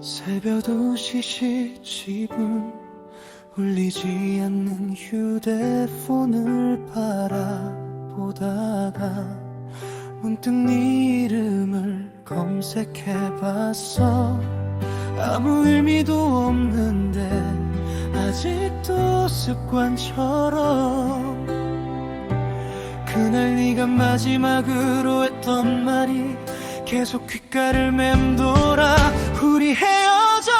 새벽 2시 시집은 울리지 않는 휴대폰을 바라보다가 문득 네 이름을 검색해봤어. 아무 의미도 없는데 아직도 습관처럼 그날 네가 마지막으로 했던 말이 계속 귓가를 맴돌아. 우리 헤어져.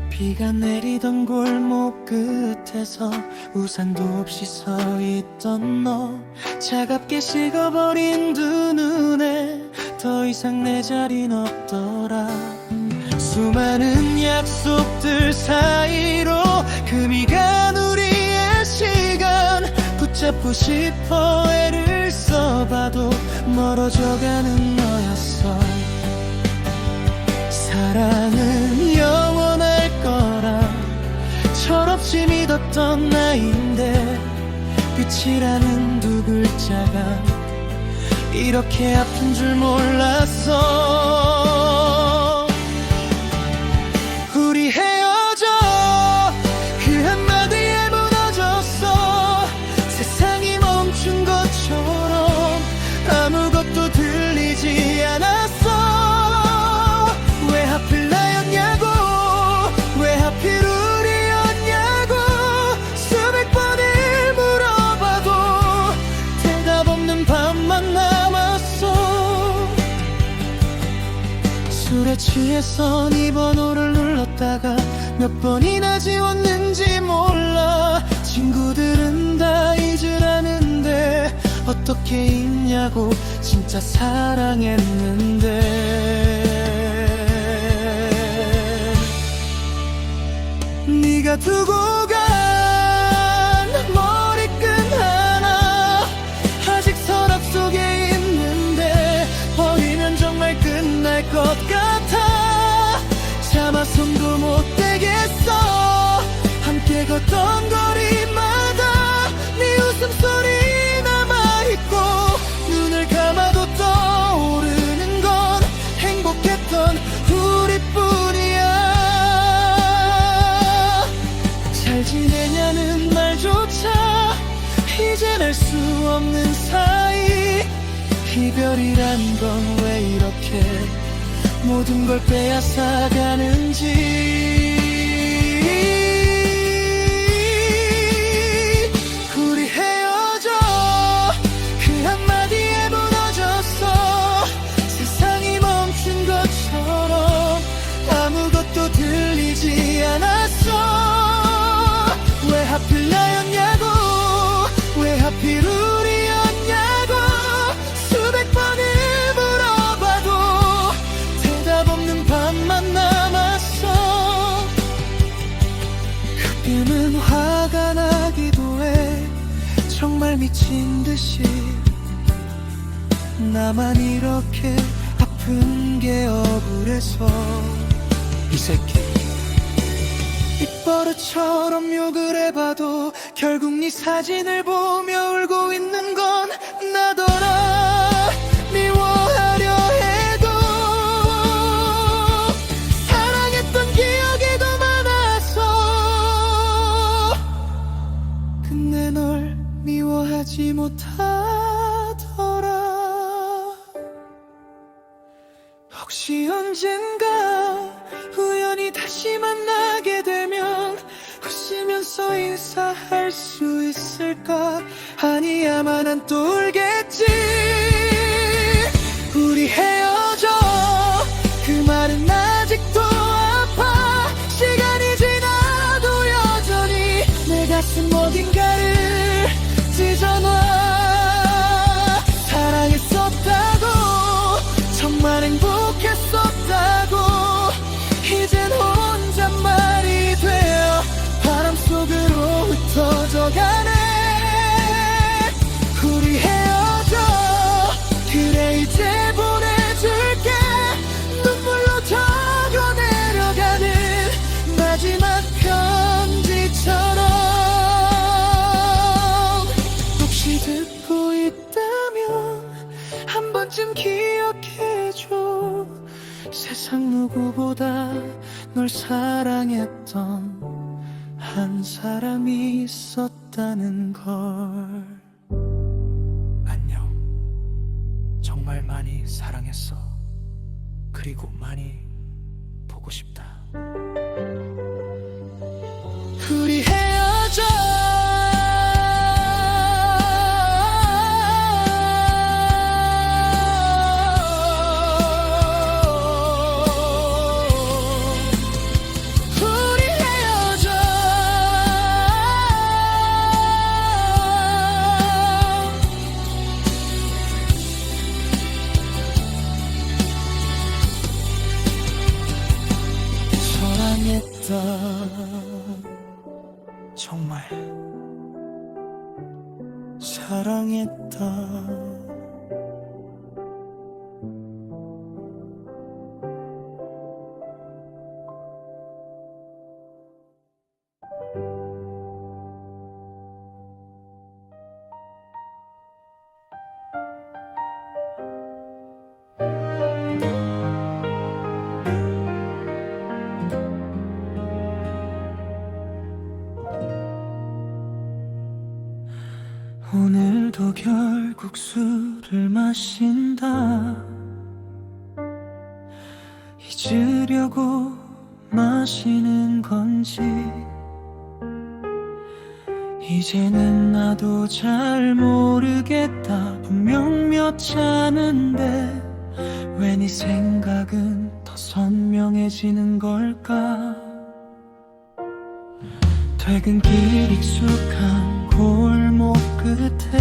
비가 내리던 골목 끝에서 우산도 없이 서 있던 너, 차갑게 식어버린 두 눈에 더 이상 내 자린 없더라. 수많은 약속들 사이로 금이 간 우리의 시간 붙잡고 싶어 애를 써봐도 멀어져가는 너였어. 사랑은 영원할 거라 철없이 믿었던 나인데 끝이라는 두 글자가 이렇게 아픈 줄 몰랐어. 우리 헤어져. 그 한마디에 무너졌어. 세상이 멈춘 것처럼 아무것도 들리지 않았어. 왜 하필 나였냐고, 왜 하필 우리였냐고 수백 번을 물어봐도 대답 없는 밤만 남았어. 술에 취해서 네 번호를 눌렀다가 몇 번이나 지웠는지 몰라. 친구들은 다 잊으라는데 어떻게 잊냐고. 진짜 사랑했는데. 네가 두고 간 머리끈 하나 아직 서랍 속에 있는데 버리면 정말 끝날 것 같아. 차마 손도 못 대겠어. 함께 걷던 거리마다 네 웃음소리 남아있고 눈을 감아도 떠오르는 건 행복했던 우리뿐이야. 잘 지내냐는 말조차 이젠 알 수 없는 사이. 이별이란 건 왜 이렇게 모든 걸 빼앗아가는지. 우리 헤어져. 그 한마디에 무너졌어. 세상이 멈춘 것처럼 아무것도 들리지 않았어. 왜 하필 나였냐고, 왜 하필 우리였냐고 수백 번을 물어봐도 대답 없는 밤만 남았어. 그때는 화가 나기도 해. 정말 미친 듯이 나만 이렇게 아픈 게 억울해서. 이 새끼 입버릇처럼 욕을 해봐도 결국 네 사진을 보며 울고 있는 건 나더라. 미워하려 해도 사랑했던 기억이 더 많아서 끝내 널 미워하지 못하더라. 혹시 언젠가 우연히 다시 만나게 되면 웃으면서 인사할 수 있을까. 아니야마 난 또 울겠지. 우리 헤어져. 그 말은 아직도 아파. 시간이 지나도 여전히 내 가슴 어딘가를 찢어놔. 사랑했었다고 정말 행복했었다고 이젠 혼잣말이 되어 바람 속으로 흩어져. 사랑했던 한 사람이 있었다는 걸. 안녕. 정말 많이 사랑했어. 그리고 많이 보고 싶다. 우리 헤어져. 정말 사랑했다. 오늘도 결국 술을 마신다. 잊으려고 마시는 건지 이제는 나도 잘 모르겠다. 분명 몇 잔인데 왜 네 생각은 더 선명해지는 걸까. 퇴근길 익숙한 골목 끝에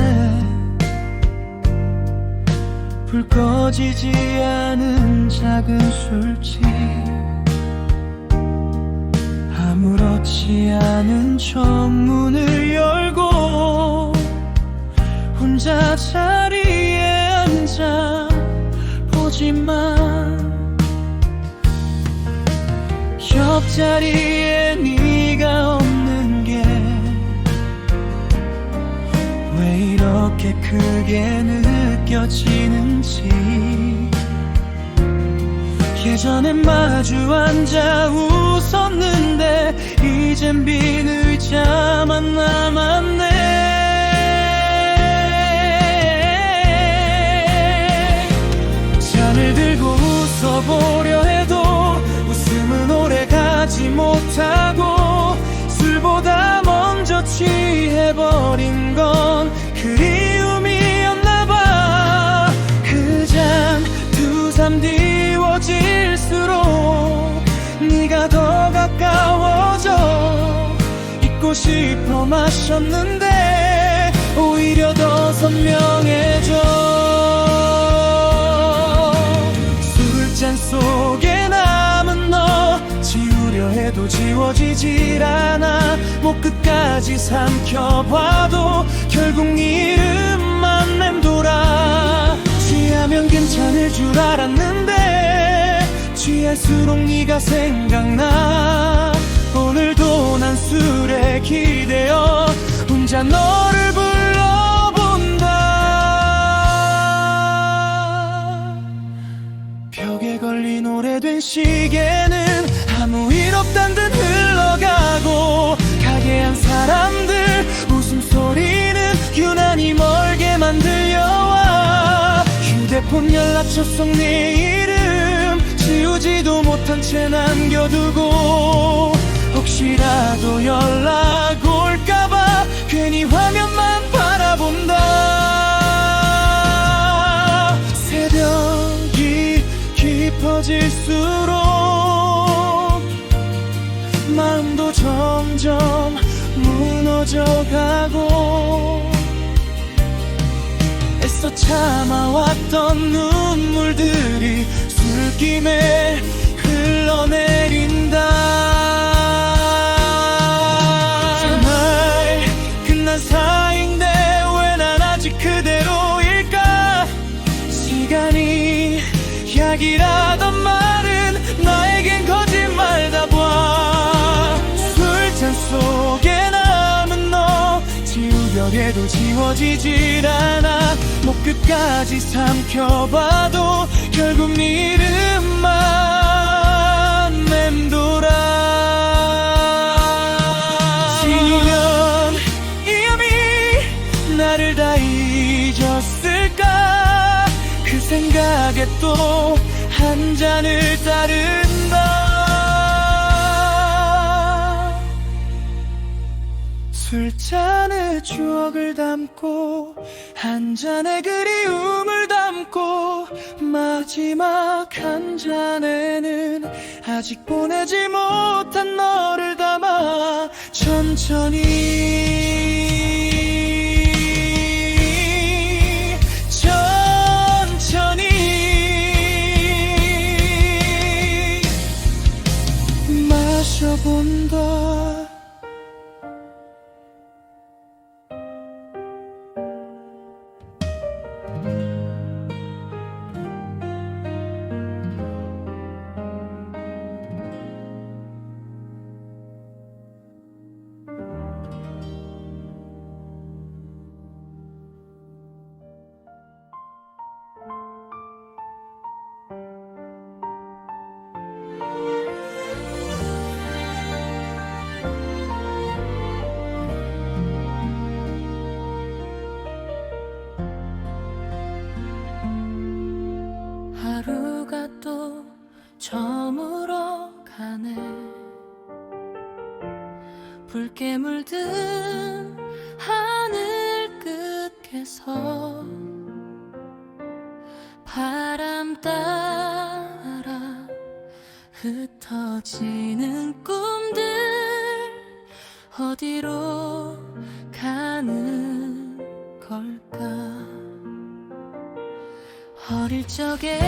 불 꺼지지 않은 작은 술집. 아무렇지 않은 창문을 열고 혼자 자리에 앉아 보지만 옆자리에 네가 없는 게 왜 이렇게 크게 느껴지는지. 예전엔 마주 앉아 웃었는데 이젠 빈 의자만 남았네. 잔을 들고 웃어보려 해도 웃음은 오래가지 못하고 술보다 먼저 취해버린 건 그리움이었나봐. 그 잔 두 삼 뒤워질수록 네가 더 가까워져. 잊고 싶어 마셨는데 오히려 더 선명해져. 술잔 속에 남은 너 지우려 해도 지워지질 않아. 목 끝까지 삼켜봐도 결국 네 이름만 맴돌아. 취하면 괜찮을 줄 알았는데 취할수록 네가 생각나. 오늘도 난 술에 기대어 혼자 너를 불러본다. 벽에 걸린 오래된 시계는 아무 일 없단 듯 흘러가고 가게 한 사람들 웃음소리는 유난히 멀게만 들려와. 휴대폰 연락처 속 내 이름 지우지도 못한 채 남겨두고 혹시라도 연락 올까봐 괜히 화면만 바라본다. 새벽이 깊어질수록 마음도 점점 무너져가고 애써 참아왔던 눈물들이 술김에 흘러내린다. 정말 끝난 사이인데 왜 난 아직 그대로일까. 시간이 약이라던 말은 나에겐 거짓말다 봐. 술잔 속에 남은 너 지우려 해도 지워지질 않아. 목 끝까지 삼켜봐도 결국 네 이름만 맴돌아. 함께 또 한 잔을 따른다. 술잔에 추억을 담고 한 잔의 그리움을 담고 마지막 한 잔에는 아직 보내지 못한 너를 담아 천천히 천천히 마셔본다. 하루가 또 저물어 가네. 붉게 물든 하늘 끝에서 바람 따라 흩어지는 꿈들 어디로 가는 걸까. 어릴 적에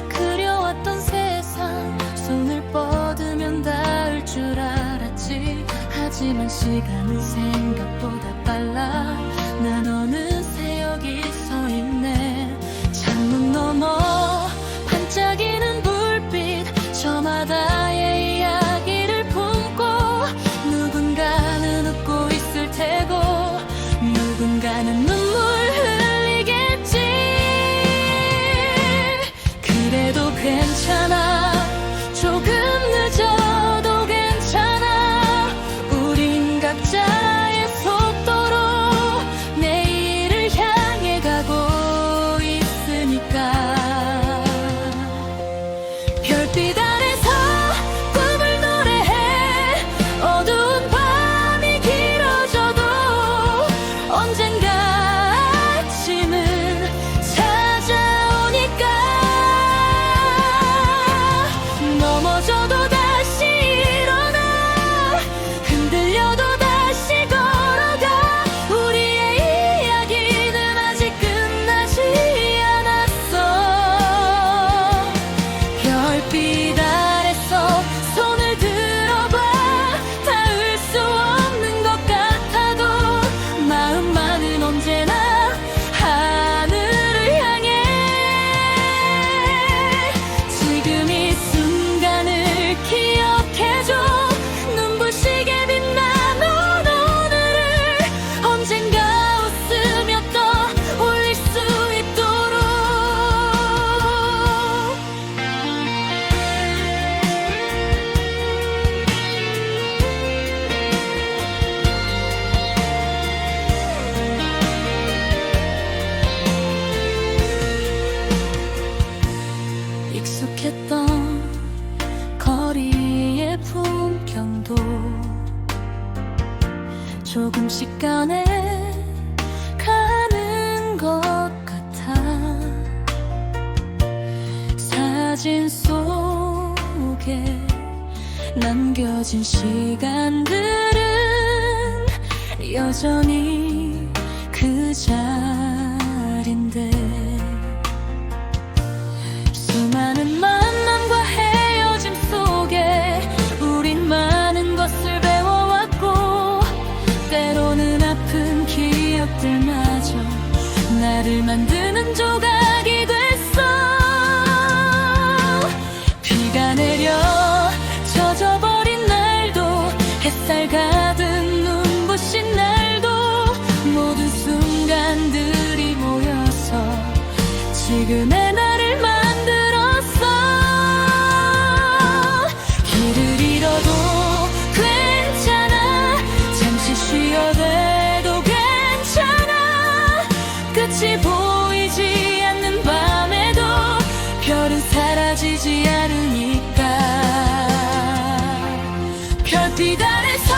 그려왔던 세상 손을 뻗으면 닿을 줄 알았지. 하지만 시간은 생각보다 빨라. 난 어느새 여기 서 있네. 창문 너머 반짝이는 불빛 저마다의 이야기를 품고 누군가는 웃고 있을 테고 누군가는 눈물 흘리겠지. 그래도 괜찮아. 조금 늦어도 괜찮아. 우린 각자의 속도로 내일을 향해 가고 있으니까. 별빛 아래서 꿈을 노래해. 어두운 밤이 길어져도 언젠가 아침은 찾아오니까. 넘어져도 다시 일어나. 흔들려도 다시 걸어가. 우리의 이야기는 아직 끝나지 않았어. 별빛 아래서 손을 들어봐. 닿을 수 없는 것 같아도 마음만은 언제나 하늘을 향해. 지금 이 순간을 기억해줘. 눈부시게 빛나는 오늘을 언젠가 웃으며 떠올릴 수 있도록. 익숙했던 거리의 풍경도 조금씩 가네 가는 것 같아. 사진 속에 남겨진 시간들은 여전히 그 자리인데. 수많은 만남과 헤어짐 속에 우린 많은 것을 배워왔고 때로는 아픈 기억들마저 나를 만드는 조각이 됐어. 비가 내려 젖어버린 날도 햇살 가득 눈부신 날도 모든 순간들이 모여서 지금의 나를 만들었어. 길을 잃어도 괜찮아. 잠시 쉬어도 괜찮아. 끝이 보이지 않는 밤에도 별빛 아래서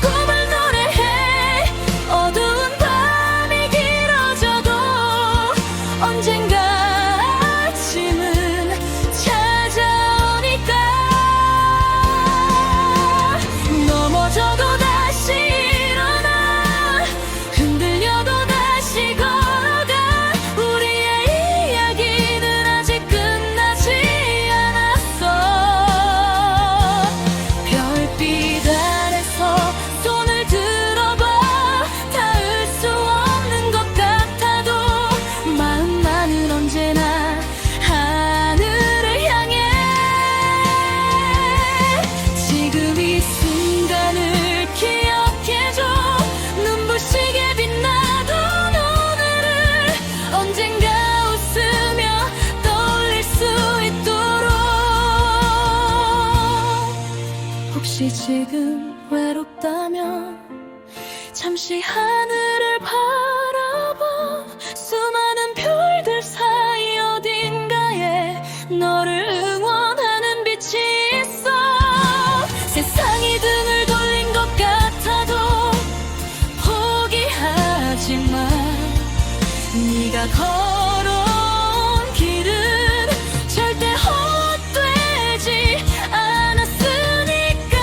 꿈을 노래해. 어두운 밤이 길어져도 언젠가 아침은 찾아오니까. 넘어져도 다시 일어나, 흔들려도 다시 걸어가. 우리의 이야기는 아직 끝나지 않았어. 별빛 아래서 손을 들어봐. 닿을 수 없는 것 같아도 마음만은 언제나 하늘을 향해. 지금 이 순간을 기억해줘. 눈부시게 빛나던 오늘을 언젠가 웃으며 떠올릴 수 있도록. 혹시 지금 외롭다면 잠시 하늘을 바라봐. 수많은 별들 사이 어딘가에 너를 응원하는 빛이 있어. 세상이 등을 돌린 것 같아도 포기하지 마. 네가 걸어온 길은 절대 헛되지 않았으니까.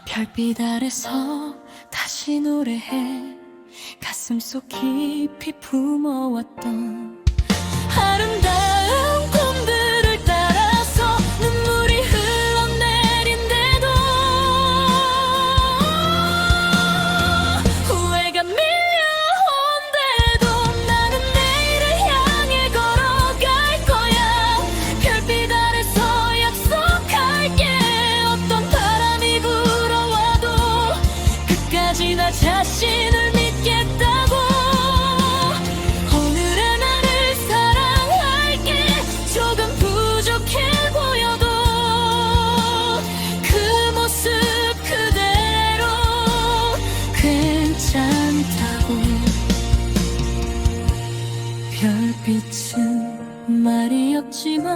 별빛 아래서 다시 노래해. 가슴속 깊이 품어왔던 아름다운 꿈들을 따라서 눈물이 흘러내린대도 후회가 밀려온대도 나는 내일을 향해 걸어갈 거야. 별빛 아래서 약속할게. 어떤 바람이 불어와도 끝까지 나 자신을 믿겠다고. 오늘의 나를 사랑할게. 조금 부족해 보여도 그 모습 그대로 괜찮다고. 별빛은 말이 없지만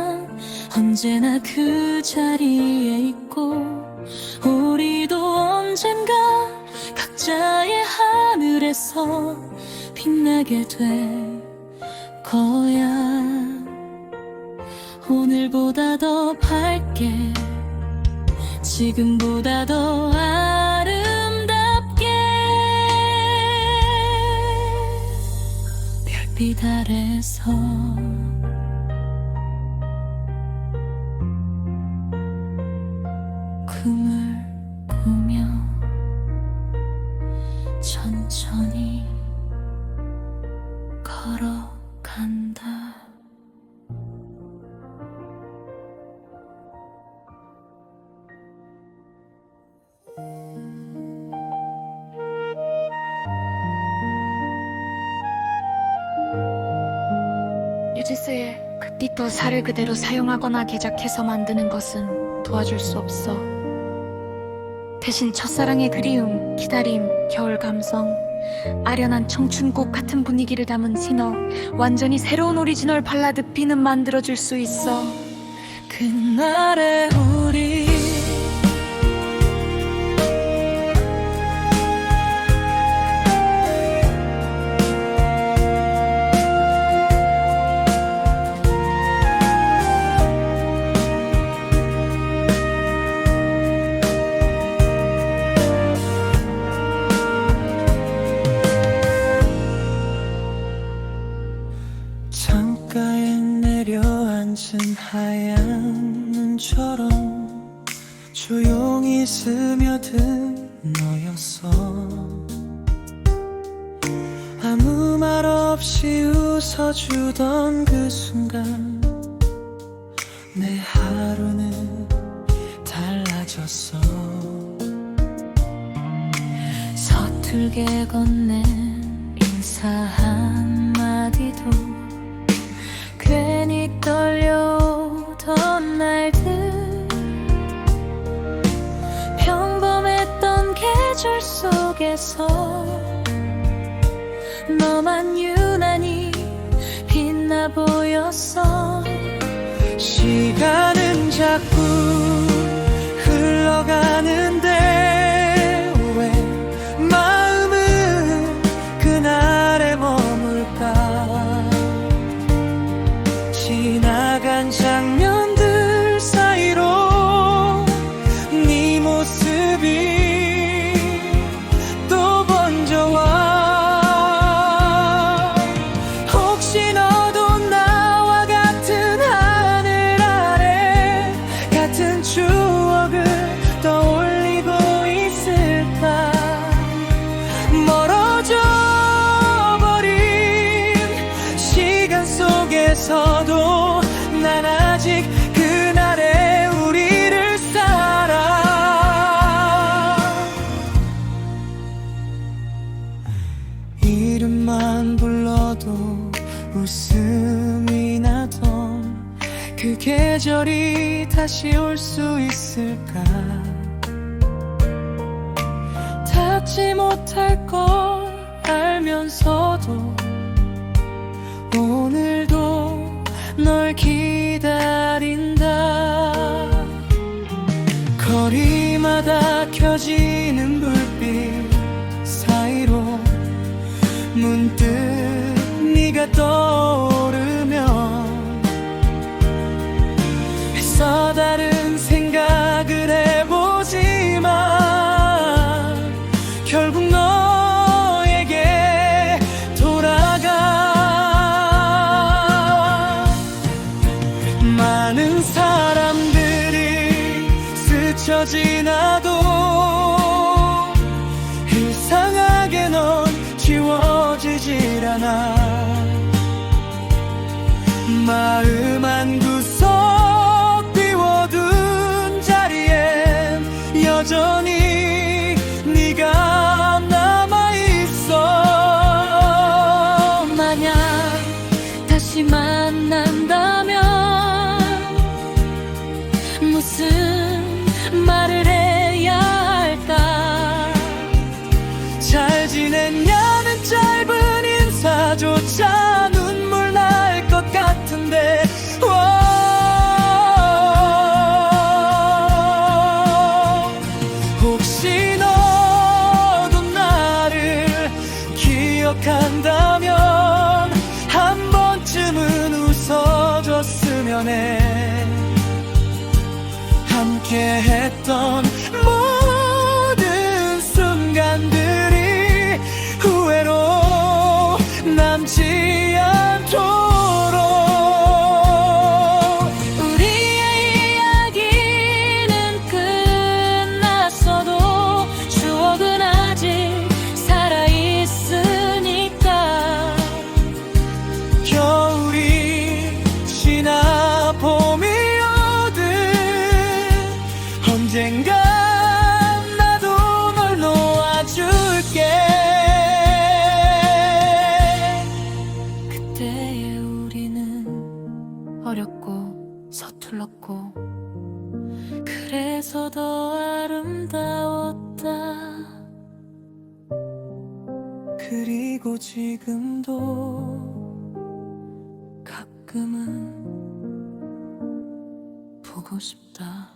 언제나 그 자리에 있고, 우리도 언젠가 각자의 하늘에서 빛나게 될 거야. 오늘보다 더 밝게, 지금보다 더 아름답게. 별빛 아래서 꿈을 꾸며 천천히 걸어간다. 뉴진스의 그 띠또 살을 그대로 사용하거나 개작해서 만드는 것은 도와줄 수 없어. 대신 첫사랑의 그리움, 기다림, 겨울 감성, 아련한 청춘곡 같은 분위기를 담은 신어, 완전히 새로운 오리지널 발라드 비는 만들어줄 수 있어. 그날의 우리 창가에 내려앉은 하얀 눈처럼 조용히 스며든 너였어. 아무 말 없이 웃어주던 그 순간 내 하루는 달라졌어. 서툴게 건넨 인사 한마디도 괜히 떨려오던 날들, 평범했던 계절 속에서 너만 유난히 빛나 않아 보였어. 시간은 자꾸 흘러가는데 왜 마음은 그날에 머물까. 지나간 장면들 사이로 네 모습이 또 번져와. 혹시 너도 나와 같은 하늘 아래 같은 추억을 떠올리고 있을까. 멀어져 버린 시간 속에서도 난 아직 그날의 우리를 살아. 이름만 불러도 웃음이 나던 그 계절이 다시 올 수 있을까. 닿지 못할 걸 알면서도 오늘도 널 기다린다. 거리마다 켜지는 불빛 사이로 문득 네가 떠오르면 애써 다른 생각을 해보지만 결국 너에게 돌아가. 많은 사람들이 스쳐 지나도 이상하게 넌 지워지질 않아. 마음 한 구석 비워둔 자리엔 여전히 네가 남아있어. 만약 다시 만난다면 무슨 말을 해야 할까. 잘 지냈냐는 짧은 인사조차 눈물 날 것 같은데. 혹시 너도 나를 기억한다면 한 번쯤은 웃어줬으면 해. 함께 했던 모든 순간들이 후회로 남지 않도록. 우리의 이야기는 끝났어도 추억은 아직 살아있으니까. 겨울이 지나 봄이 오듯 언젠가 나도 널 놓아줄게. 그때의 우리는 어렸고 서툴렀고 그래서 더 아름다웠다. 그리고 지금도 가끔은 보고 싶다.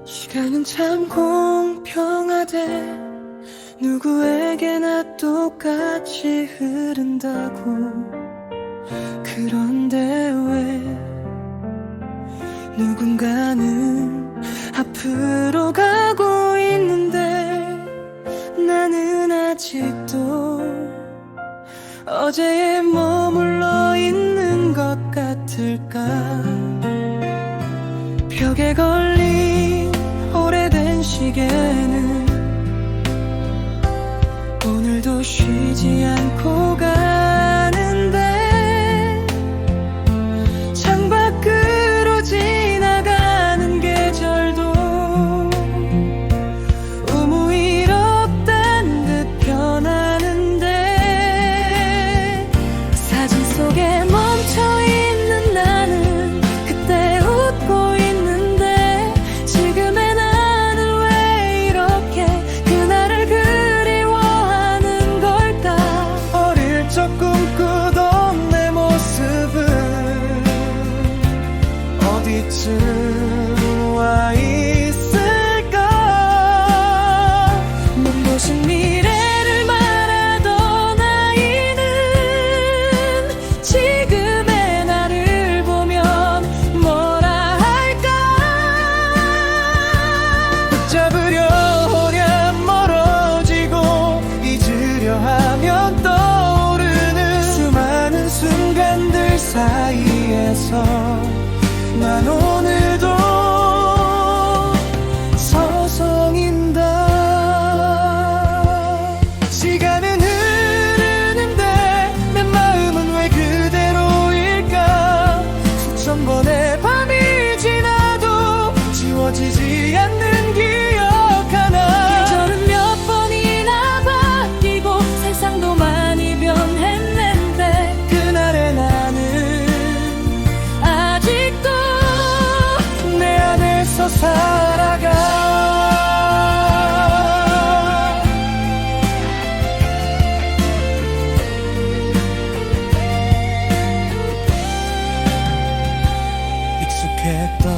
시간은 참 공평하대. 누구에게나 똑같이 흐른다고. 그런데 왜 누군가는 아픈 앞으로 가고 있는데 나는 아직도 어제에 머물러 있는 것 같을까. 벽에 걸린 오래된 시계는 오늘도 쉬지 않고 가는데 창밖으로 지나가는 계절도 의무 일 없단 듯 변하는데 사진 속에 멈춰있는 나는 그때 웃고 있는데 지금의 나는 왜 이렇게 그날을 그리워하는 걸까. 어릴 적 꿈꾸던 내 모습은 어디쯤 와 있을까. 눈부신 미래를 말하던 아이는 지금의 나를 보면 뭐라 할까. 붙잡으려 하면 멀어지고 잊으려 하면 떠오르는 수많은 순간들 사이에서 난 오늘도 서성인다. 시간은 흐르는데 내 마음은 왜 그대로일까. 수천 번의 밤이 지나도 지워지지 않는 기억 하나. 계절은 몇 번이나 바뀌고 세상도 많이 변했는데 그날의 나는 아직도 내 안에서 살아가. 익숙했던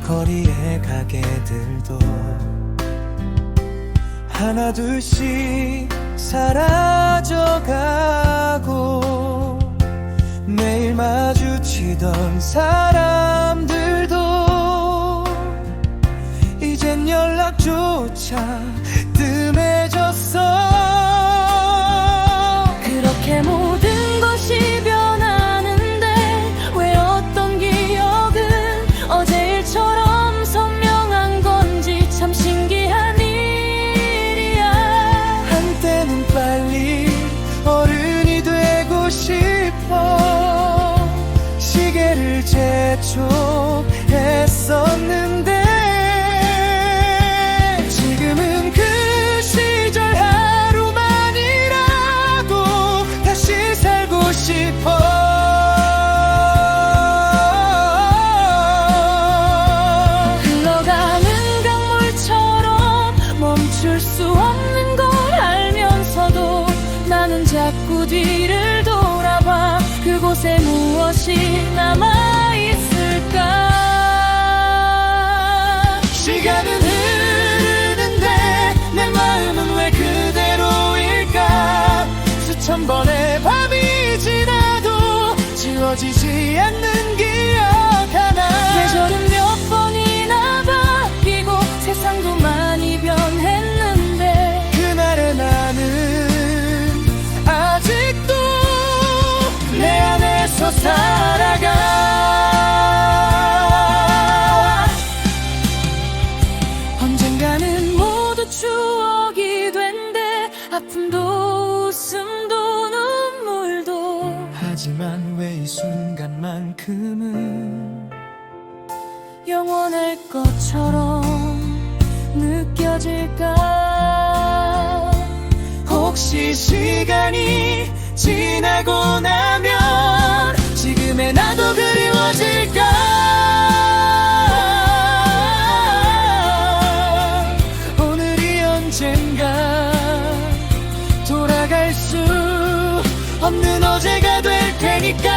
거리의 가게들도 하나둘씩 사라져가고 매일 마주치던 사람들도 이젠 연락조차 뜸해졌어. 그렇게 모든 것이 변하는데 왜 어떤 기억은 어제 일처럼 선명한 건지 참 신기한 일이야. 한때는 빨리 어른이 되고 싶어 시계를 재촉했었는데 지금은 그 시절 하루만이라도 다시 살고 싶어. 흘러가는 강물처럼 멈출 수 없는 걸 알면서도 나는 자꾸 뒤를 돌아봐. 그곳에 무엇이 남아있을까. 시간은 흐르는데 내 마음은 왜 그대로일까. 수천 번의 밤이 지나도 지워지지 않는 기억 하나. 계절은 몇 번이나 바뀌고 세상도 많이 변했는데 그날의 나는 아직도 내 안에서 살아가. 언젠가는 모두 추억이 된대. 아픔도 웃음도 눈물도. 하지만 왜 이 순간만큼은 영원할 것처럼 느껴질까. 혹시 시간이 지나고 나면 지금의 나도 그리워질까. 오늘이 언젠가 돌아갈 수 없는 어제가 될 테니까.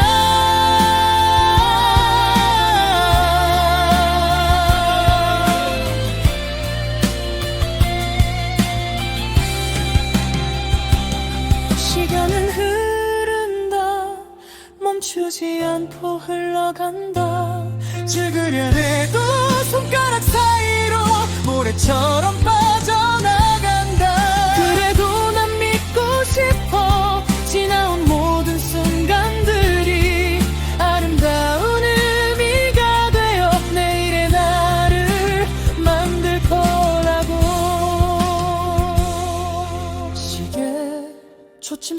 시간은 흐른다. 멈추지 않고 흘러간다. 찍으려 해도 손가락 사이로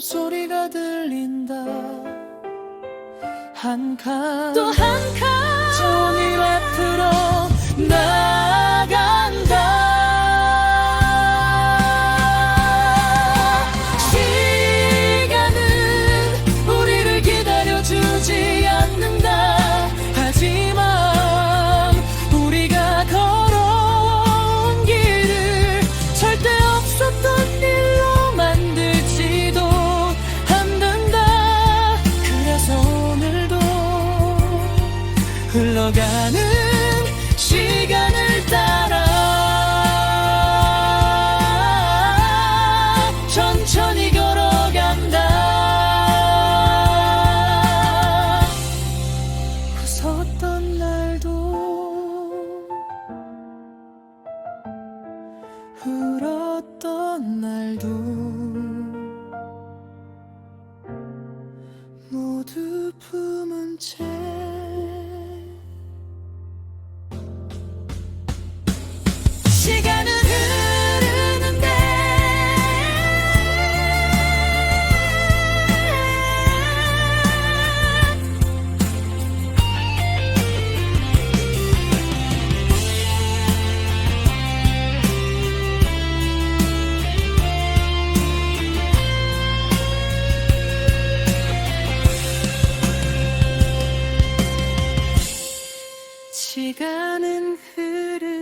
소리가 들린다. 한 칸 또 한 칸 종일 앞으로 나간다. 시간은 우리를 기다려주지 않는다. 하지만 우리가 걸어온 길을 절대 없었던 일로 만들지도 않는다. 그래서 오늘도 흘러가는 시간을 따라 천천히 걸어간다. 웃었던 날도 울었던 날도 모두 품은 채 시간은 흐르는데 시간은 흐르는데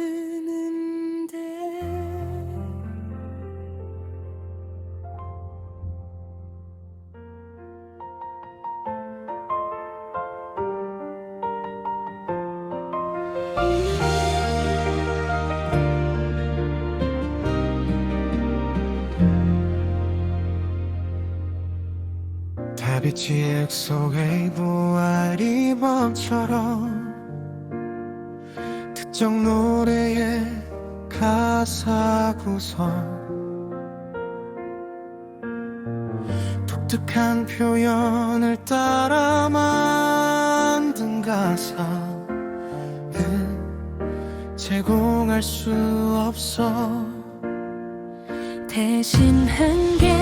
다비치 약속의 보아리번처럼 특정 노래의 가사 구성 독특한 표현을 따라 만든 가사는 제공할 수 없어. 대신 한게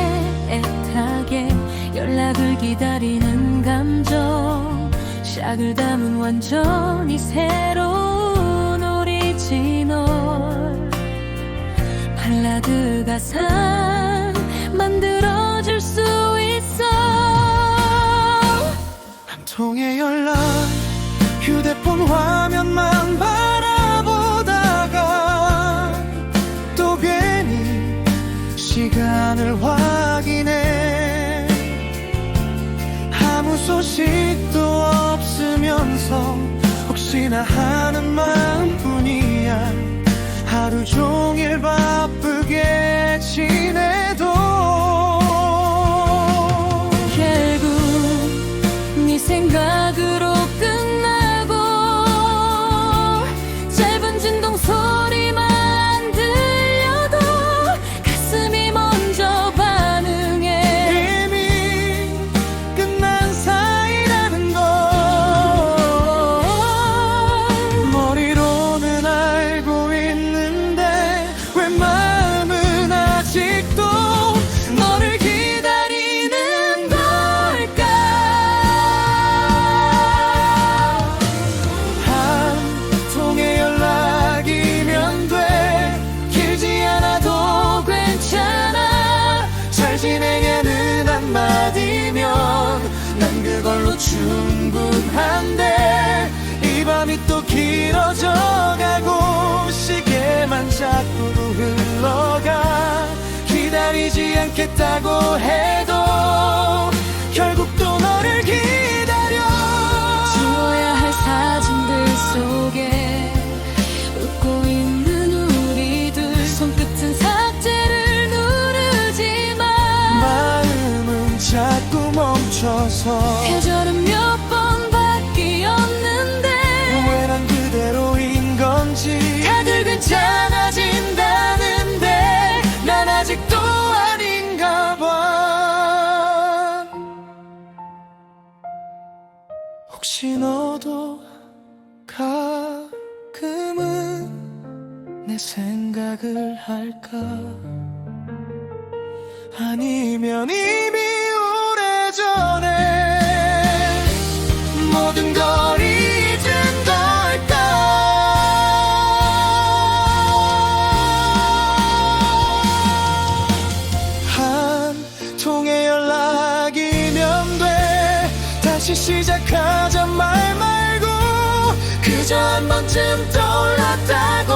애타게 연락을 기다리는 감정 샥을 담은 완전히 새로운 오리지널 발라드 가사 만들어줄 수 있어. 한 통의 연락 휴대폰 화면만 바라보다가 또 괜히 시간을 확인해. 아무 소식도 없으면서 혹시나 하는 마음뿐이야. 하루 종일 바쁘게 지내도 결국 네 생각으로 끝나고 짧은 진동 소리만 들려도 가슴이 먼저 반응해. 이미 끝난 사이라는 걸 머리로는 알고 있는데 왜 마음은 아직도 너를 기다리는 걸까. 한 통의 연락이면 돼. 길지 않아도 괜찮아. 잘 지내냐는 한마디면 난 그걸로 충분한데. 이 밤이 또 길어져 가고 시계만 자꾸로 흘러가. 기다리지 않겠다고 해도 결국 또 너를 기다려. 지워야 할 사진들 속에 웃고 있는 우리들 손끝은 삭제를 누르지만 마음은 자꾸 멈춰서 계절은 몇 번 바뀌었는데 왜 난 그대로인 건지. 다들 괜찮아진다는데 난 아직도 아닌가 봐. 혹시 너도 가끔은 내 생각을 할까. 아니면 이미 전에 모든 걸 잊은 걸까. 한 통의 연락이면 돼. 다시 시작하자 말 말고 그저 한 번쯤 떠올랐다고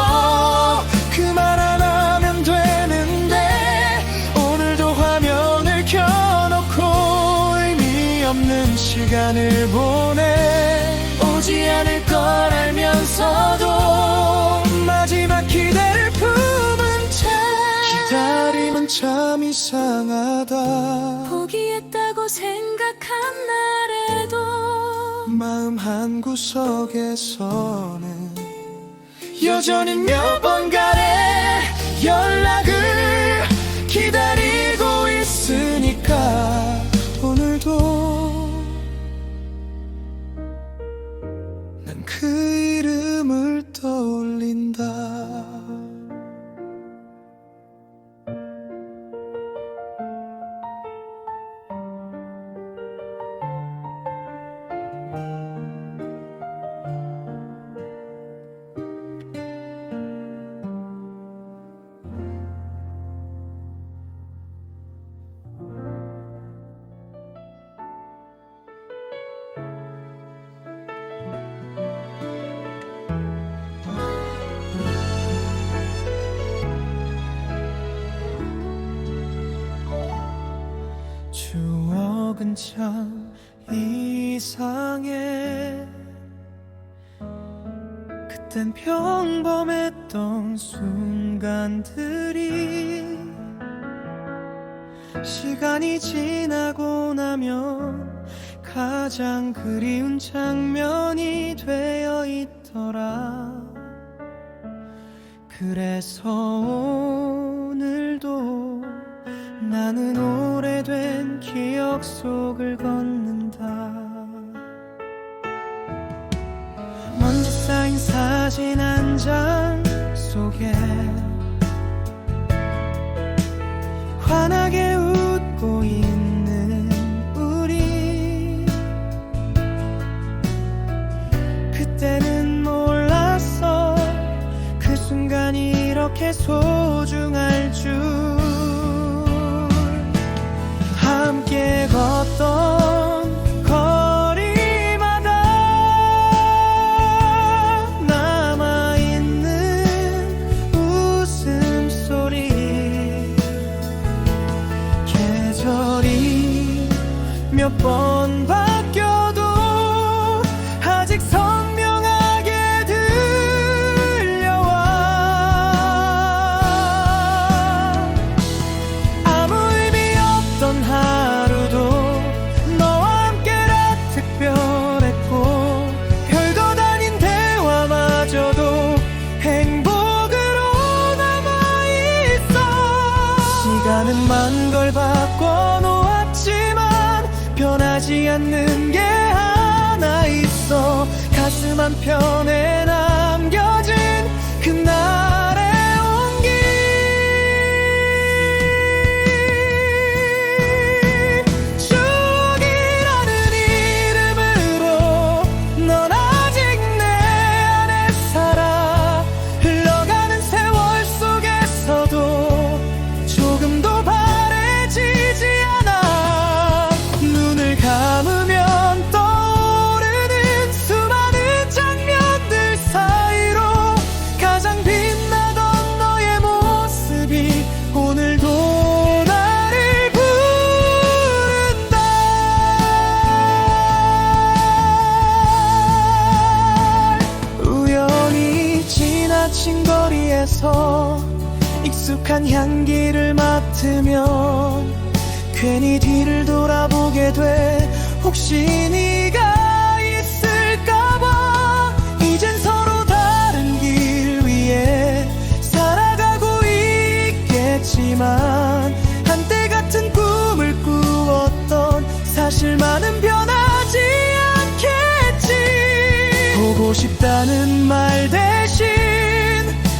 그 말 안 하면 되는데 오늘도 화면을 켜놓고 의미 없는 시간을 보내. 오지 않을 걸 알면서도 마지막 기대를 품은 채 기다림은 참 이상하다. 포기했다고 생각한 날에도 마음 한구석에서는 여전히 몇 번간의 연락을 기다리고 있으니까 오늘도 난 그 이름을 떠올린다. 추억은 참 이상해. 그땐 평범했던 순간들이 시간이 지나고 나면 가장 그리운 장면이 되어 있더라. 그래서 오늘도 나는 오래된 기억 속을 걷는다. 먼지 쌓인 사진 한 장 속에 환하게 웃고 있는 우리. 그때는 몰랐어 그 순간이 이렇게 소중할 줄. 함께 걷던 거리마다 남아있는 웃음소리. 계절이 몇 번 바뀌어도 아직 선명하게 들려와. 아무 의미 없던 하루도 너와 함께라 특별했고 별것 아닌 대화마저도 행복으로 남아있어. 시간은 만 걸 바꿔놓았지만 변하지 않는 게 하나 있어. 가슴 한편에 남겨진 그날의 온기. 추억이라는 이름으로 넌 아직 내 안에 살아. 흘러가는 세월 속에서도 조금도 바래지지 않아. 눈을 감으면 떠오르는 수많은 장면들 사이로 가장 빛나던 너의 모습이 오늘도 나를 부른다. 우연히 지나친 거리에서 익숙한 향기를 맡으면 괜히 뒤를 돌아보게 돼. 혹시 네가 있을까봐. 이젠 서로 다른 길 위에 살아가고 있겠지만 한때 같은 꿈을 꾸었던 사실만은 변하지 않겠지. 보고 싶다는 말 대신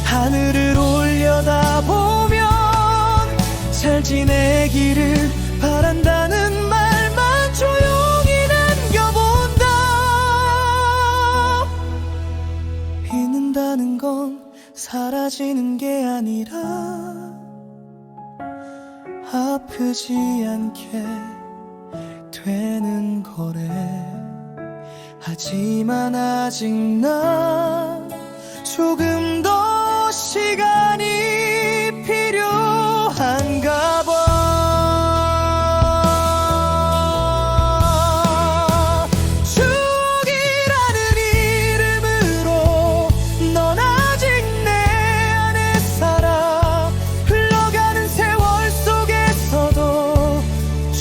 하늘을 올려다보면 잘 지내기를 바란다는 말만 줘. 달라지는 게 아니라 아프지 않게 되는 거래. 하지만 아직 난 조금 더 시간이 필요한가 봐. 추억이라는 이름으로 넌 아직 내 안에 살아. 흘러가는 세월 속에서도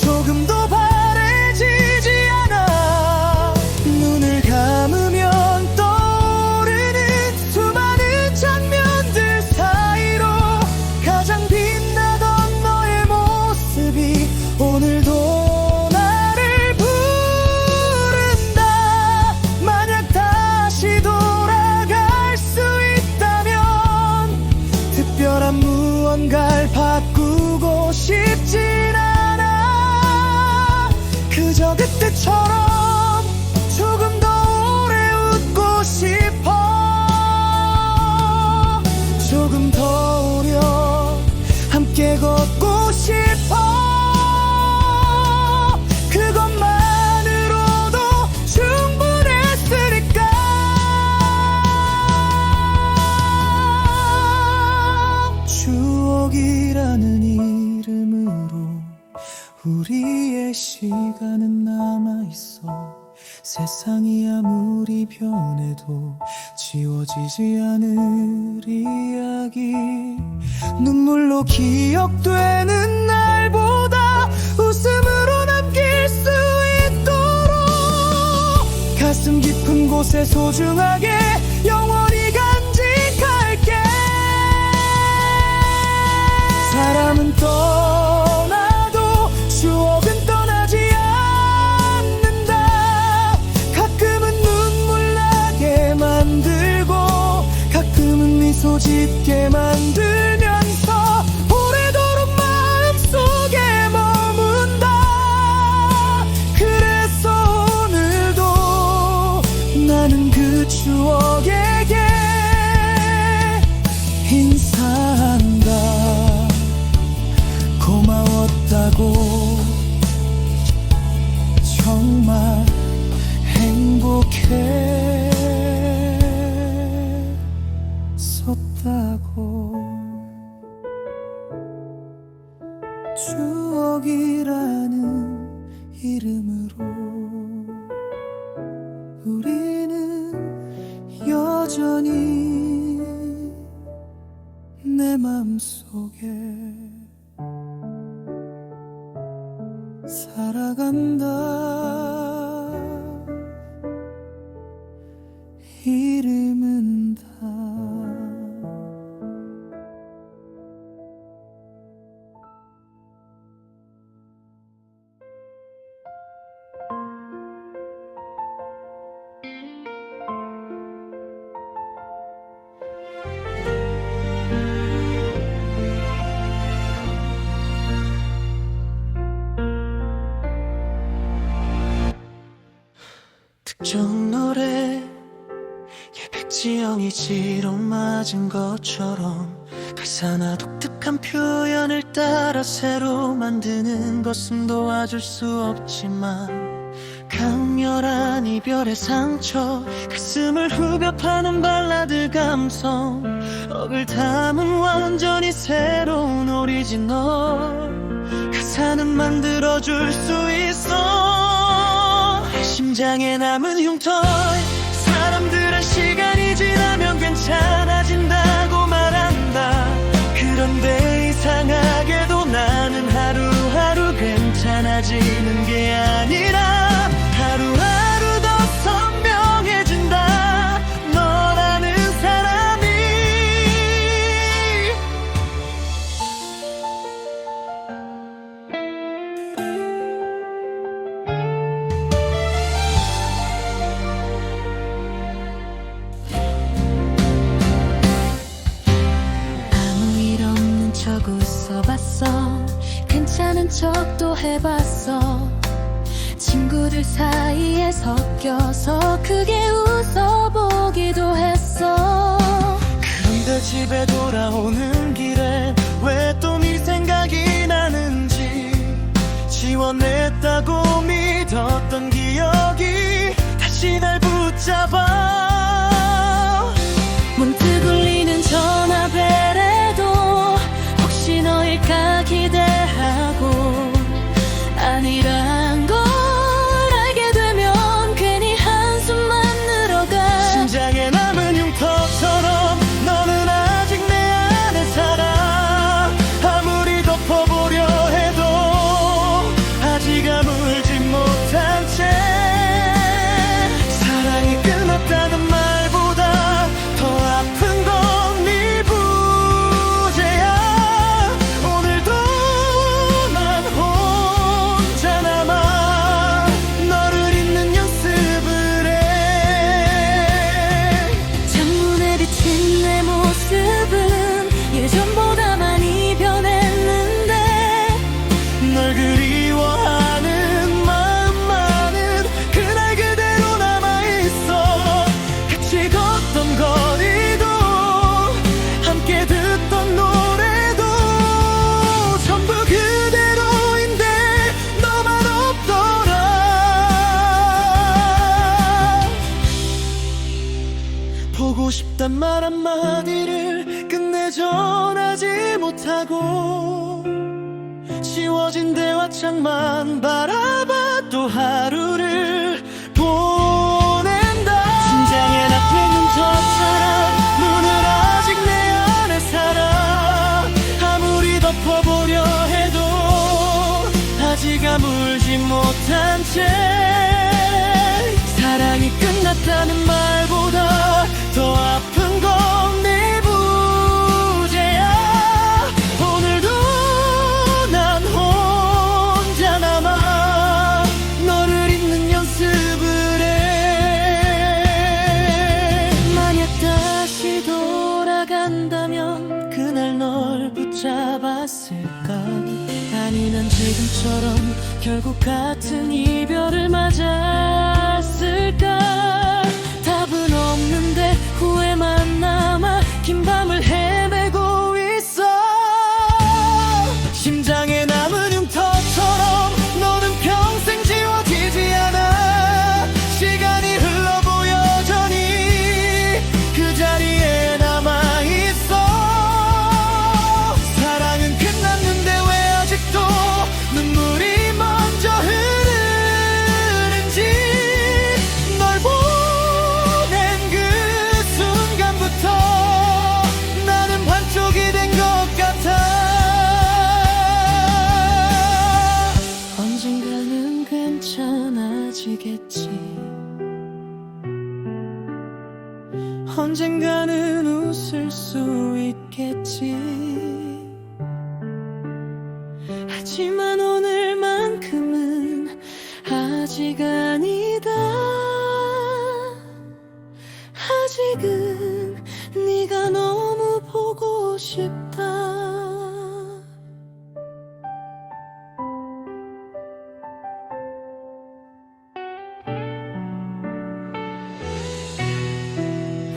조금도 바래지지 않아. 눈을 감으면 떠오르는 수많은 장면들 사이로 가장 빛나던 너의 모습이 오늘도 나를 부른다. 만약 다시 돌아갈 수 있다면 특별한 무언가를 바꾸고 싶진 않아. 그저 그때처럼 조금 더 오래 웃고 싶어. 조금 더 오려 함께 걷고 싶어. 그것만으로도 충분했으니까. 추억이라는 이름으로 우리의 시간은 남아있어. 세상이 아무리 변해도 지워지지 않을 이야기. 눈물로 기억되는 날보다 웃음으로 남길 수 있도록 가슴 깊은 곳에 소중하게 영원히 간직할게. 사람은 떠나도 추억은 떠나지 않는다. 가끔은 눈물 나게 만들고 가끔은 미소 짓게 만들면서 오래도록 마음속에 머문다. 그래서 오늘도 나는 그 추억에게 인사한다. 고마웠다고 정말 행복했었다고. 추억이라는 이름으로 우리는 여전히 내 맘속에 살아간다. 이름은 다 특정 노래 백지영이 지로 맞은 것처럼 가사나 독특한 표현을 따라 새로 만드는 것은 도와줄 수 없지만 강렬한 이별의 상처 가슴을 후벼 파는 발라드 감성 억을 담은 완전히 새로운 오리지널 가사는 만들어줄 수 있어. 심장에 남은 흉터 사람들은 시간이 지나면 괜찮아진다고 말한다. 그런데 이상하게도 나는 하루하루 괜찮아지는 게 아니라 하루하루 더 선명해진다. 너라는 사람이. 척 웃어봤어. 괜찮은 척도 해봤어. 친구들 사이에 섞여서 크게 웃어보기도 했어. 근데 집에 돌아오는 길에 왜 또 네 생각이 나는지 지워냈다고 믿었던 기억이 다시 날 붙잡아. 문득 울리는 전화벨에도 혹시 너일까 기대하고 아니란 걸 알게 되면 괜히 한숨만 늘어가. 심장에 남은 흉터처럼 너는 아직 내 안에 살아. 아무리 덮어보려 해도 아직 아물지 못한 채 사랑이 끝났다는 말보다 더 아픈 건 네 부재야. 오늘도 난 혼자 남아 너를 잊는 연습을 해. 창문에 비친 내 모습은 예전보다 많이 변했는데 널 그리워하는 마음만은 그날 그대로 남아있어. 같이 걷던 거리도 함께 듣던 노래도 전부 그대로인데 너만 없더라. 보고 싶단 말 한마디를 끝내 전하지 못하고 지워진 대화창만 바라봐 또 하루를 보낸다. 심장에 남은 흉터처럼 눈을 아직 내 안에 살아. 아무리 덮어보려 해도 아직 아물지 못한 채 사랑이 끝났다는 말보다 더 아픈 건 내 부재야. 오늘도 난 혼자 남아 너를 잊는 연습을 해. 만약 다시 돌아간다면 그날 널 붙잡았을까? 아니면 지금처럼 결국 같은 이별을 맞았을까? 답은 없는데 후회만 남아 긴 밤을 헤매고 있어. 심장에 남은 흉터처럼 너는 평생 지워지지 않아. 시간이 흘러도 여전히 그 자리에 남아있어. 사랑은 끝났는데 왜 아직도 눈물이 먼저 흐르는지. 널 보낸 그 순간부터 나는 반쪽이 된 것 같아. 언젠가는 괜찮아지겠지. 언젠가는 웃을 수 있겠지. 하지만 오늘만큼은 아직 아니다. 아직은 네가 너무 보고 싶다.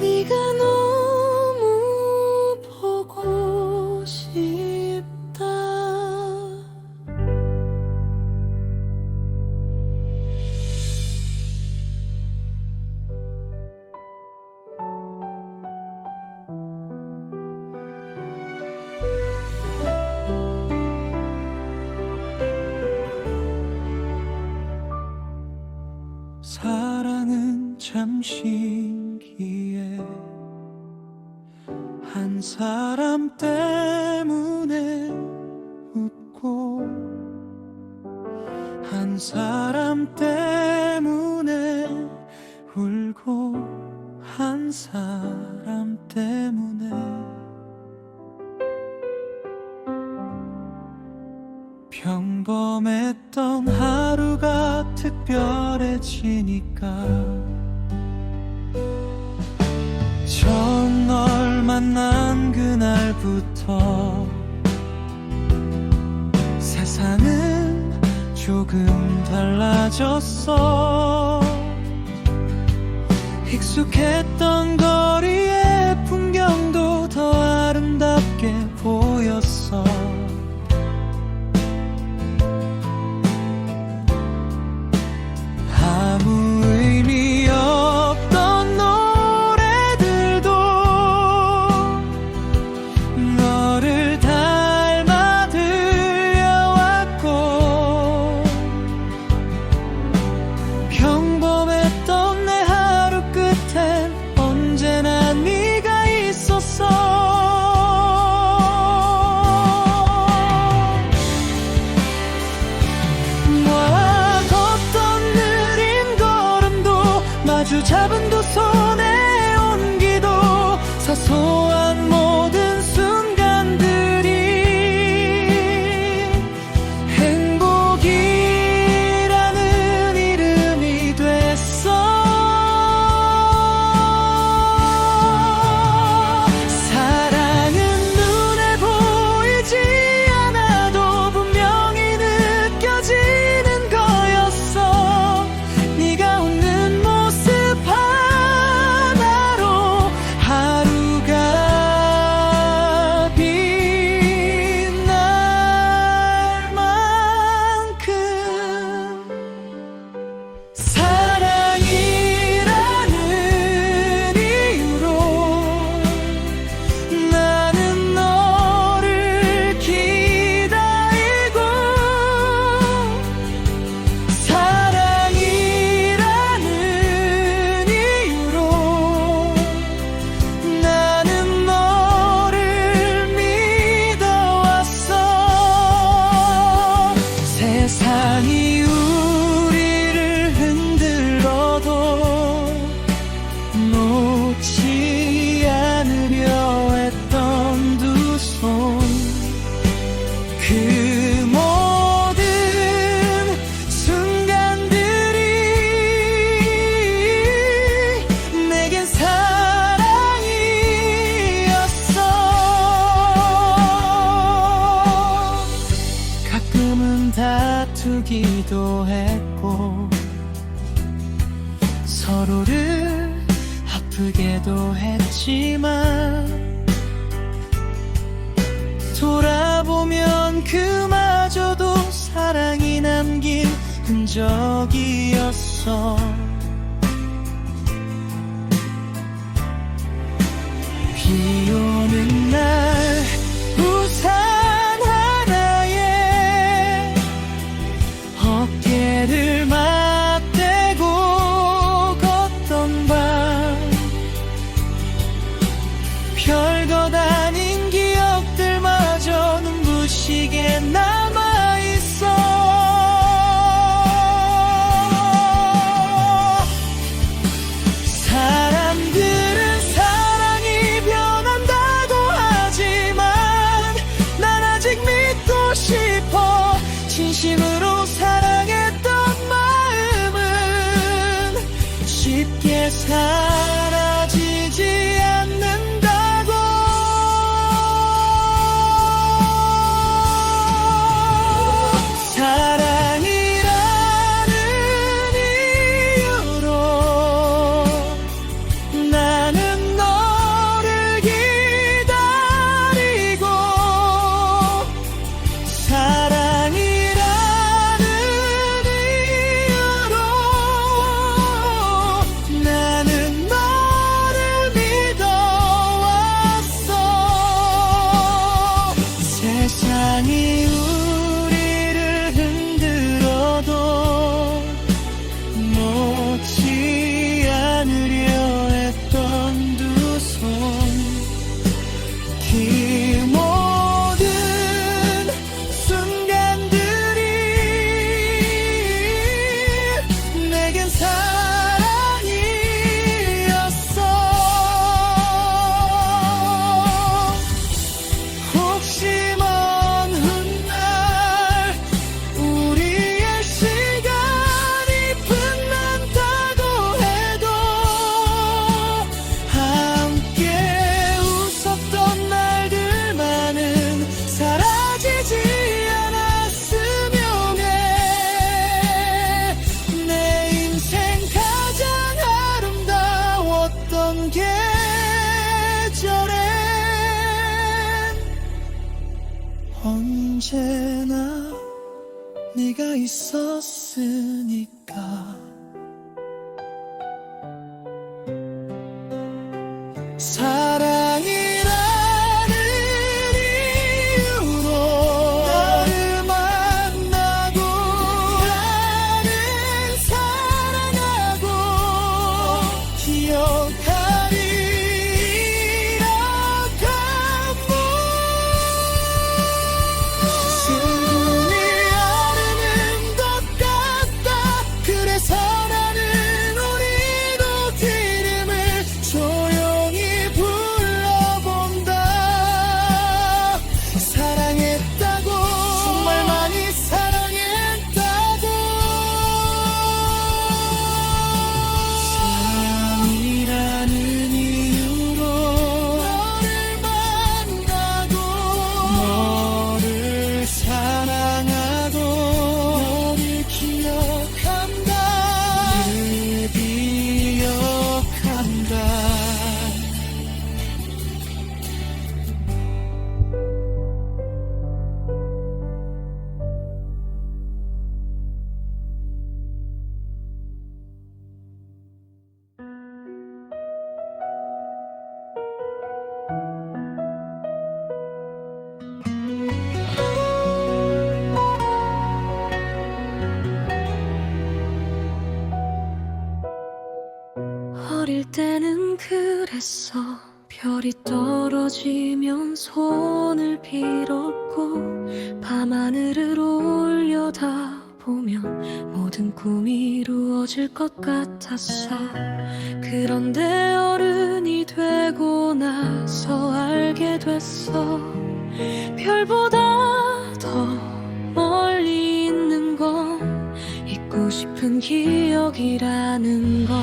네가 너무 보고 싶다. 사랑은 잠시기에 한 사람 때문에 웃고 한 사람 때문에 울고 한 사람 때문에 평범했던 하루가 특별해지니까 처음 널 만난 그날부터 세상은 조금 달라졌어. 익숙했던 거리의 풍경도 더 게 보였어. 아무 의미 없던 노래들도 너를 닮아 들려왔고, 평범했던 내 하루 끝엔 언제나 네가 있었어. 너와 걷던 느린 걸음도, 마주 잡은 두 손의 온기도, 사소한 모든 순간들이 행복이라는 이름이 됐어. 사랑은 눈에 보이지 않아도 분명히 느껴지는 거였어. 네가 웃는 모습 하나로 하루가 빛날 만큼 사랑이라는 이유로 나는 너를 기다리고, 사랑이라는 이유로 나는 너를 믿어왔어. 세상이 우리를 흔들어도 놓지 않으려 했던 두 손, 그 모든 순간들이 내겐 사랑이었어. 가끔은 다투기도 했고, 서로를 아프게도 했지만, 돌아보면 그마저도 사랑이 남긴 흔적이었어. 비 오는 날 우산 하나에 어깨를 맞대고 걷던 밤, 별것 아닌 기억들마저 눈부시게 남아있어. 언제나 네가 있었으니까 사랑이라는 이유로 나를 만나고 나는 사랑하고 기억하리 이렇게 승분이 아르는 것 같다 그래서 나는 우리도 이름을 조용히 불러본다 사랑했다고 정말 많이 사랑했다고 사랑이라는 이유로 너를 만나고 너를 사랑하고 너를 기억한다 늘 기억한다 어릴 때는 그랬어 별이 떨어지면 손을 빌었고 밤하늘을 올려다보면 모든 꿈이 이루어질 것 같았어 그런데 어른이 되고 나서 알게 됐어 별보다 더 멀리 있는 건 잊고 싶은 기억이라는 걸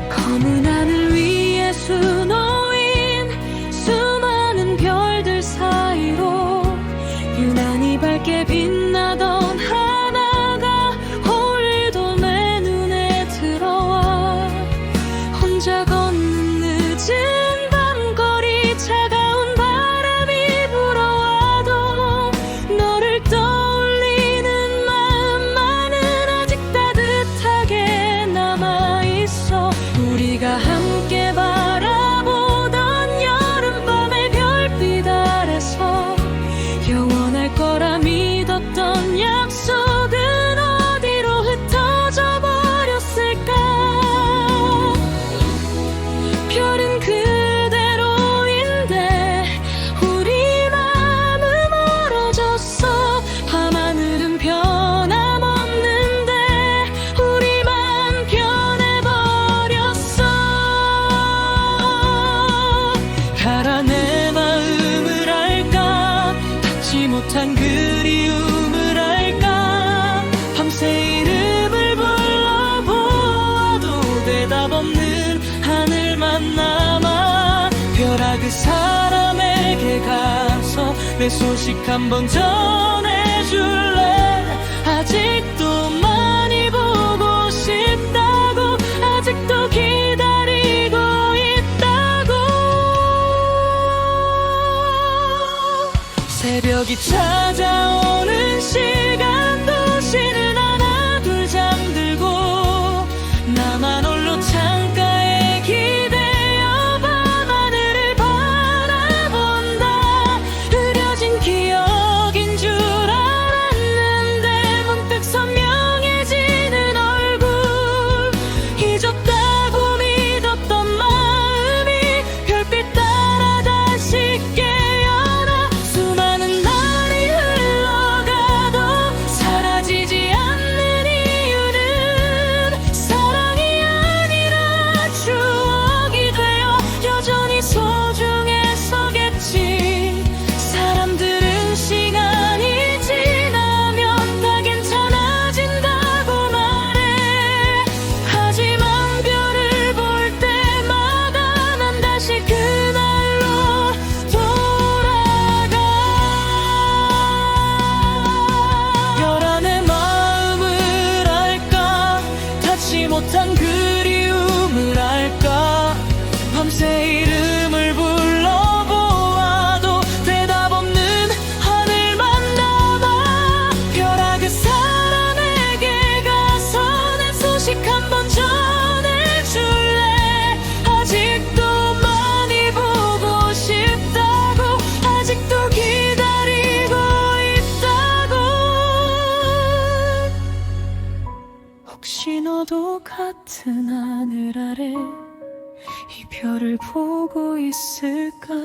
검은 하늘 위에 수놓인 수많은 별들 사이로 유난히 밝게 빛나던 하나가 오늘도 내 눈에 들어와 혼자 걷는 늦은 밤거리 차가운 바람이 불어와도 너를 떠올리는 마음만은 아직 따뜻하게 남아있어 우리가 함께 바라보던 여름밤의 별빛 아래서 영원할 거라 믿었던 약속은 어디로 흩어져 버렸을까 별은 그대로인데 우리 마음은 멀어졌어 밤하늘은 변함없는데 우리만 변해버렸어 가라 내 마음을 알까 닿지 못한 그리움을 알까 밤새 이름을 불러보아도 대답 없는 하늘만 남아 별아 그 사람에게 가서 내 소식 한번 전해줄래 아직도 많이 보고 싶다고 아직도 기다리고 있다고 새벽이 찾아오는 시간 도시는 하나 둘 잠들고 나만 홀로 창가에 기대어 밤하늘을 바라본다 흐려진 기억인 줄 알았는데 문득 선명해지는 얼굴 잊었다고 믿었던 마음이 별빛 따라 다시 깨어나 수많은 날이 흘러 저 같은 하늘 아래 이 별을 보고 있을까?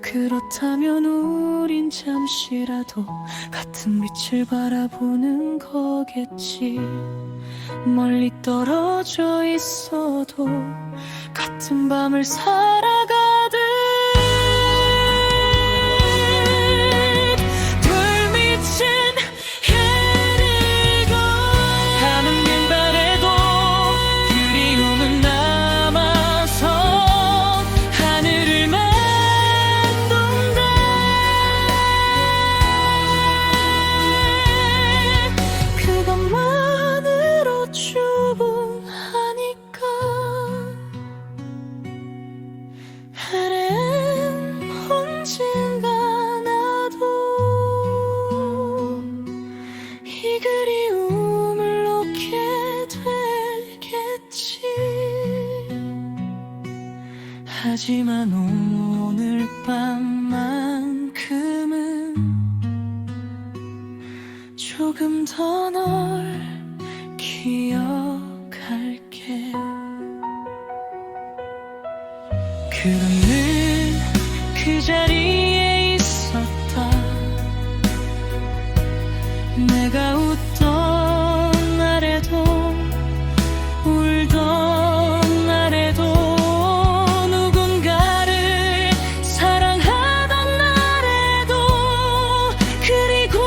그렇다면 우린 잠시라도 같은 빛을 바라보는 거겠지. 멀리 떨어져 있어도 같은 밤을 살아가듯 불미친 해를 가는 빈발에도 그리움은 남아서 하늘을 맴돈다. 그것만으로 충분하니까. 그래 언젠가 나도 이 그리움을 얻게 되겠지. 하지만 오늘 밤만큼은 조금 더 널 기억할게. 그건 늘 그 자리에 있었다. 내가 웃던 날에도 울던 날에도 누군가를 사랑하던 날에도 그리고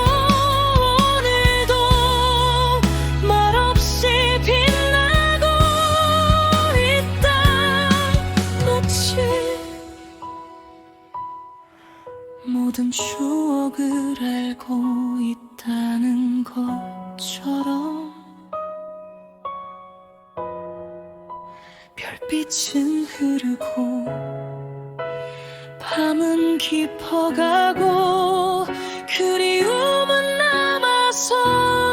오늘도 말없이 빛나고 있다. 마치 모든 추억을 알고 있다는 것처럼 별빛은 흐르고 밤은 깊어가고 그리움은 남아서